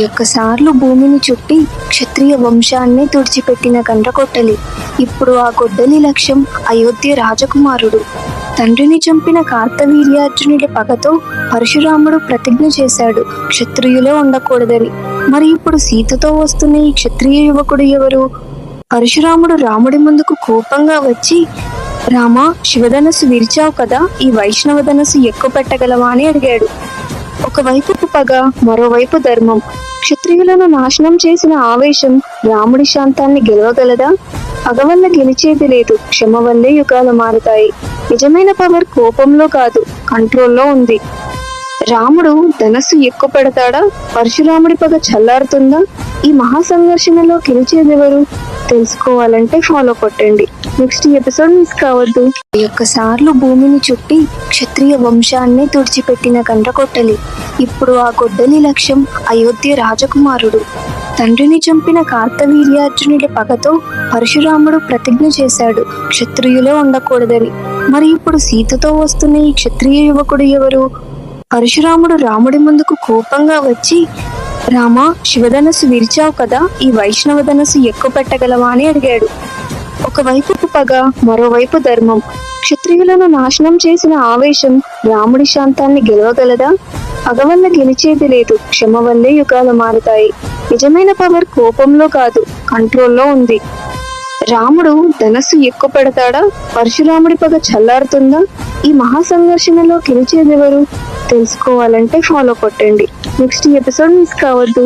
ఒక్కసార్లు భూమిని చుట్టి క్షత్రియ వంశాన్ని తుడిచిపెట్టిన గండ్రగొడ్డలి ఇప్పుడు ఆ గొడ్డలి లక్ష్యం అయోధ్య రాజకుమారుడు. తండ్రిని చంపిన కార్తవీర్యార్జునుడి పగతో పరశురాముడు ప్రతిజ్ఞ చేశాడు క్షత్రియులే ఉండకూడదని. మరి ఇప్పుడు సీతతో వస్తున్న ఈ క్షత్రియ యువకుడు ఎవరు? పరశురాముడు రాముడి ముందుకు కోపంగా వచ్చి, రామా, శివధనస్సు విరిచావు కదా, ఈ వైష్ణవ ధనస్సు ఎక్కువ పెట్టగలవా అని అడిగాడు. ఒకవైపు పగ, మరోవైపు ధర్మం. క్షత్రియులను నాశనం చేసిన ఆవేశం రాముడి శాంతాన్ని గెలవగలదా? పగ వల్ల గెలిచేది లేదు, క్షమ వల్లే యుగాలు మారుతాయి. నిజమైన పవర్ కోపంలో కాదు, కంట్రోల్లో ఉంది. రాముడు ధనస్సు ఎక్కువ పెడతాడా? పరశురాముడి పగ చల్లారుతుందా? ఈ మహాసంఘర్షణలో గెలిచేదెవరు? తెలుసుకోవాలంటే ఫాలో కొట్టండి. నెక్స్ట్ ఎపిసోడ్ మిస్ కావద్దు. ఒక్కసార్లు భూమిని చుట్టి క్షత్రియ వంశాన్ని తుడిచిపెట్టిన గండ్రగొడ్డలి ఇప్పుడు ఆ గొడ్డలి లక్ష్యం అయోధ్య రాజకుమారుడు. తండ్రిని చంపిన కార్తవీర్యార్జునుడి పగతో పరశురాముడు ప్రతిజ్ఞ చేశాడు క్షత్రియులే ఉండకూడదని. మరి ఇప్పుడు సీతతో వస్తున్న ఈ క్షత్రియ యువకుడు ఎవరు? పరశురాముడు రాముడి ముందుకు కోపంగా వచ్చి, రామా, శివధనస్సు విరిచావు కదా, ఈ వైష్ణవ ధనస్సు ఎక్కువ పెట్టగలవా అని అడిగాడు. ఒకవైపు పగ, మరోవైపు ధర్మం. క్షత్రియులను నాశనం చేసిన ఆవేశం రాముడి శాంతాన్ని గెలవగలదా? పగ వల్ల గెలిచేది లేదు, క్షమ వల్లే యుగాలు మారుతాయి. నిజమైన పవర్ కోపంలో కాదు, కంట్రోల్లో ఉంది. రాముడు ధనస్సు ఎక్కువ పెడతాడా? పరశురాముడి పగ చల్లారుతుందా? ఈ మహాసంఘర్షణలో గెలిచేదెవరు? తెలుసుకోవాలంటే ఫాలో కొట్టండి. నెక్స్ట్ ఎపిసోడ్ మిస్ కావద్దు.